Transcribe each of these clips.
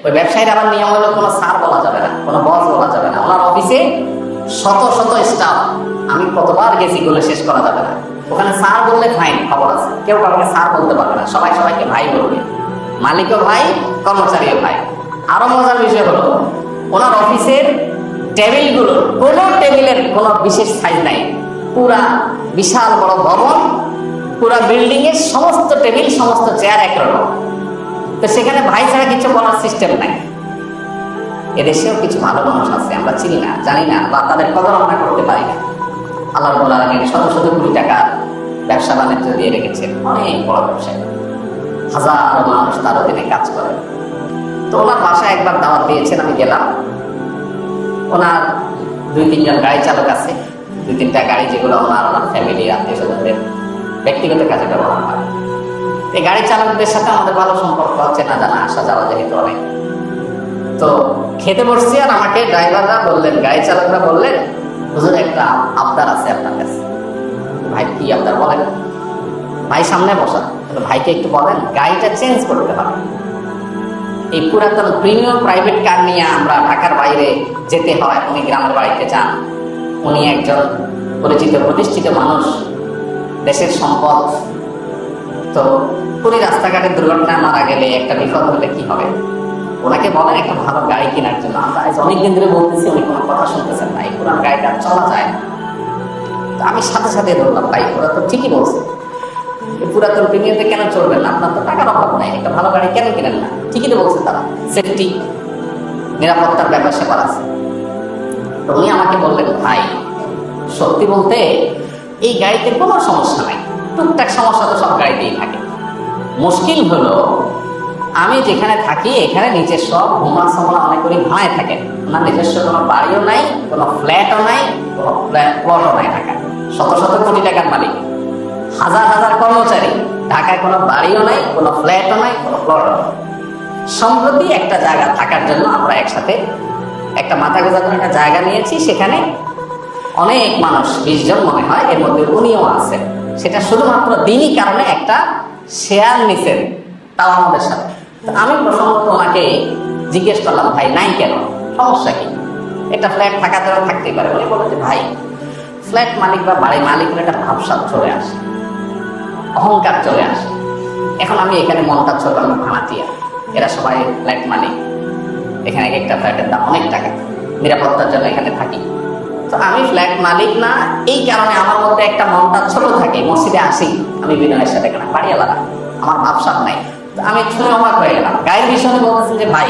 ওই ব্যবসায়ীর আবার নিয়ম হলো কোনো স্যার বলা যাবে না, কোনো বস বলা যাবে না। ওনার অফিসে শত শত স্টাফ, আমি কতবার গেছি বলে শেষ করা যাবে না। ওখানে স্যার বললে ফাইন, খবর আছে, কেউ কাউকে স্যার বলতে পারবে না, সবাই সবাইকে ভাই বলবে, মালিকও ভাই, কর্মচারীও ভাই। আরো মজার বিষয় হলো ওনার অফিসের টেবিলগুলো, কোনো টেবিলের কোনো বিশেষ সাইজ নাই, পুরা বিশাল বড় ভবন, পুরা বিল্ডিং এর সমস্ত টেবিল, সমস্ত চেয়ার একরকম। তো সেখানে ভাই ছাড়া কিছু বলার সিস্টেম নাই। এদেশেও কিছু ভালো মানুষ আছে, আমরা চিনি না, জানি না, বা তাদের কদর আমরা করতে পারি না। আল্লাহ বলার আগে শত শত কোটি টাকা ব্যবসা বাণিজ্য দিয়ে রেখেছেন, অনেক বড় ব্যবসায়ী, হাজারো মানুষ তার অধীনে কাজ করে। তো ওনার বাসায় একবার দাওয়াত দিয়েছেন, আমি গেলাম। ওনার 2-3 জন গাড়ি চালক আছে, 2-3টা গাড়ি, যেগুলো ওনার ফ্যামিলি, আত্মীয় স্বজনদের ব্যক্তিগত কাজে ব্যবহার করে। এই গাড়ি চালকদের সাথে আমাদের ভালো সম্পর্ক, চেনা জানা, আসা যাওয়া যেহেতু অনেক। তো খেতে বসছি, আর আমাকে ড্রাইভাররা বললেন, গাড়ি চালকরা বললেন, হুজুর একটা আবদার আছে আপনার কাছে। ভাই কি আবদার বলেন? ভাই সামনে বসা, ভাইকে একটু বলেন গাড়িটা চেঞ্জ করতে হবে। এই পুরাতন প্রিমিয়াম প্রাইভেট কার নিয়ে আমরা ঢাকার বাইরে যেতে হয়, উনি গ্রামের বাড়িতে যান, উনি একজন পরিচিত প্রতিষ্ঠিত মানুষ, দেশের সম্পদ। তো উনি রাস্তাঘাটে দুর্ঘটনায় মারা গেলে, একটা বিপদ হলে কি হবে? ওনাকে বলেন একটা ভালো গাড়ি কেনার জন্য। আমরা অনেকদিন ধরে বলতেছি, উনি কোনো কথা শুনতেছেন না, এই পুরান গাড়িটা চলা যায় না। তো আমি সাথে সাথে ধরলাম, ভাই ওরা তো ঠিকই বলছে, এই পুরাতন প্রিমিয়ামে কেন চলবেন না? আপনার তো টাকার অভাব নাই, একটা ভালো গাড়ি কেন কিনেন না? ঠিকই তো বলছে তারা, সেফটি, নিরাপত্তার ব্যাপার স্যাপার আছে। তো উনি আমাকে বললেন, ভাই সত্যি বলতে এই গাড়িতে কোনো সমস্যা নাই, টুকটাক সমস্যা তো সব গাড়িতেই থাকে। মুশকিল হলো আমি যেখানে থাকি, এখানে নিচের সব ঘুমা সমলা অনেক করে ভাড়ায় থাকেন। ওনার নিজস্ব কোনো বাড়িও নাই, কোনো ফ্ল্যাটও নাই, কোনো প্লটও নাই ঢাকায়। শত শত কোটি টাকার মালিক, হাজার হাজার কর্মচারী, ঢাকায় কোনো বাড়িও নাই, কোনো ফ্ল্যাটও নাই, কোনো প্লটও নাই। সম্প্রতি একটা জায়গা থাকার জন্য আমরা একসাথে একটা মাথা গোঁজা করে একটা জায়গা নিয়েছি। সেখানে অনেক মানুষ, 20 জন মনে হয়, এর মধ্যে উনিও আছেন। সেটা শুধুমাত্র দিনই কারণে একটা শেয়ার নিছেন, তাও আমাদের সাথে। আমি প্রসঙ্গত ওনাকে জিজ্ঞেস করলাম, ভাই নাই কেন, সমস্যা কি? একটা ফ্ল্যাট থাকা দ্বারা থাকতেই পারে। উনি বললেন যে ভাই ফ্ল্যাট মালিক বা বাড়ির মালিকের একটা ভাবসাব চলে আসে, অহংকার চলে আসে। এখন আমি এখানে মনটা ছোট, আমি ভাড়াটিয়া, এরা সবাই ফ্ল্যাট মালিক, এখানে একটা ফ্ল্যাটের দাম অনেক টাকা, নিরাপত্তার জন্য এখানে থাকি। তো আমি ফ্ল্যাট মালিক না, এই কারণে আমার মধ্যে একটা মনটা ছোট থাকে। মসজিদে আসি আমি বিনয়ের সাথে, কেন বাড়িওয়ালা, আমার ভাবসাব নাই। তো আমি শুনে অবাক হয়ে গেলাম। গাড়ির বিষয়ে বলতেছেন যে ভাই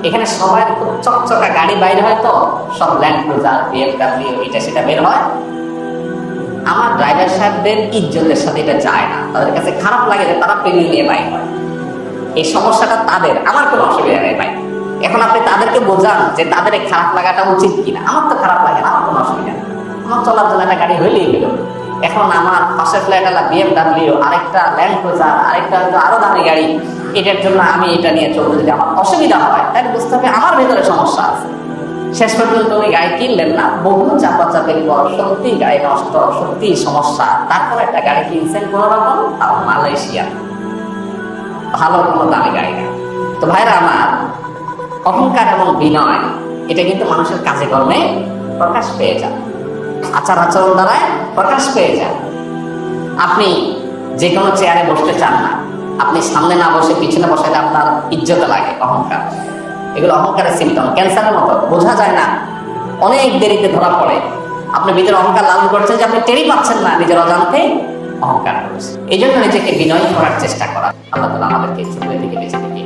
এখানে সবাই খুব চকচকা গাড়ি বাইরে হয়, তো সব ল্যান্ড ক্রুজার, BMW, এটা সেটা বের হয়। আমার ড্রাইভার সাহেবদের ইজ্জতের সাথে এটা যায় না, তাদের কাছে খারাপ লাগে যে তারা প্রেমিয়ে নিয়ে বাইর হয়। এই সমস্যাটা তাদের, আমার কোনো অসুবিধা নেই ভাই। এখন আপনি তাদেরকে বোঝান যে তাদের খারাপ লাগাটা উচিত কিনা। আমার তো খারাপ লাগে না, আমার কোনো অসুবিধা নেই, আমার চলার জন্য একটা গাড়ি হইলেই হলো। এখন আমার পাশের ফ্ল্যাটওয়ালা BMW, আরেকটা ল্যান্ড ক্রুজার, আরেকটা আরো দামি গাড়ি, এটার জন্য আমি এটা নিয়ে চলবো, যদি আমার অসুবিধা হয় তাহলে বুঝতে হবে আমার ভেতরে সমস্যা আছে। শেষ পর্যন্ত উনি গাড়ি কিনলেন না, বহু চাপাচাপির পর সত্যি গাড়ি নষ্ট, সত্যি সমস্যা, তারপর একটা গাড়ি কিনছেন কোনো রকম, তাও মালয়েশিয়া, ভালো কোনো দামি গাড়ি না। তো ভাইরা আমার, অহংকার এবং বিনয় এটা কিন্তু মানুষের কাজে কর্মে প্রকাশ পেয়ে যায়, আচার আচরণ দ্বারা প্রকাশ পেয়ে যায়। আপনি যে কোনো চেয়ারে বসতে চান না, আপনি সামনে না বসে পিছনে বসালে আপনার ইজ্জত লাগে, অহংকার। এগুলো অহংকারের সিমটম, ক্যান্সারের মতো, বোঝা যায় না, অনেক দেরিতে ধরা পড়ে। আপনি ভিতরে অহংকার লালন করছেন যে আপনি টেরই পাচ্ছেন না, নিজের অজান্তে অহংকার করছে। এই জন্য নিজেকে বিনয় করার চেষ্টা করা। আল্লাহ তাআলা আমাদেরকে ছোট থেকে বেঁচে থেকে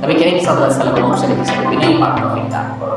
নবী করিম সাল্লাল্লাহু আলাইহি ওয়াসাল্লামের অনুসারী হিসেবে বিনয়ী হওয়ার তৌফিক দান করুন।